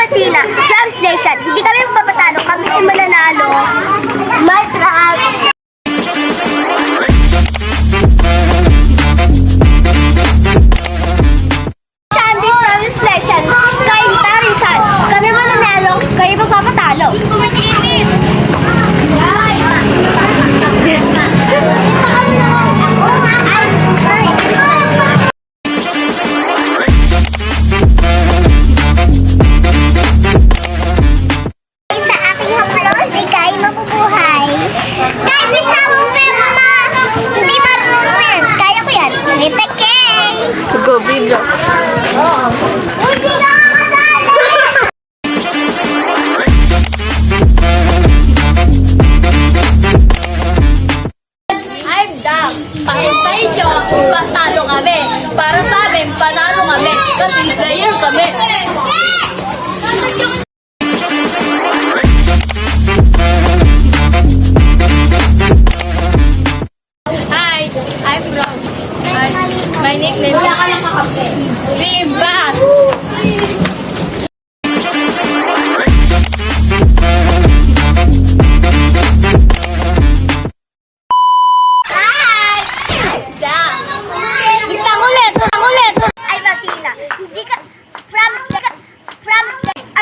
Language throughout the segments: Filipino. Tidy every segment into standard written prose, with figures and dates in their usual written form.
Martina, translation, hindi kami papatalo, kami ay mananalo. My trap. Sandy, translation, kay Tarisan, kami mananalo, kayo magpapatalo. Mabubuhay. Kahit may samong pero hindi marunong yan. Kaya ko yan. Rita Kay. Go video. Hindi na I'm Dam. Para sa inyo, patalo kami. Para sa amin, panalo kami. Kasi player kami. Hi, I'm Rose. My nickname is Simba. Bintang ulit. ay Martina. Hindi ka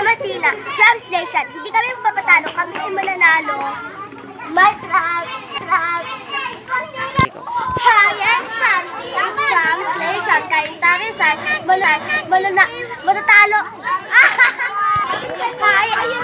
Martina, translation, hindi kami papatalo, kami ay mananalo. My trap. Hi, I'm Sandy. Translation, kay Tarisan, matatalo. Hi, ayun.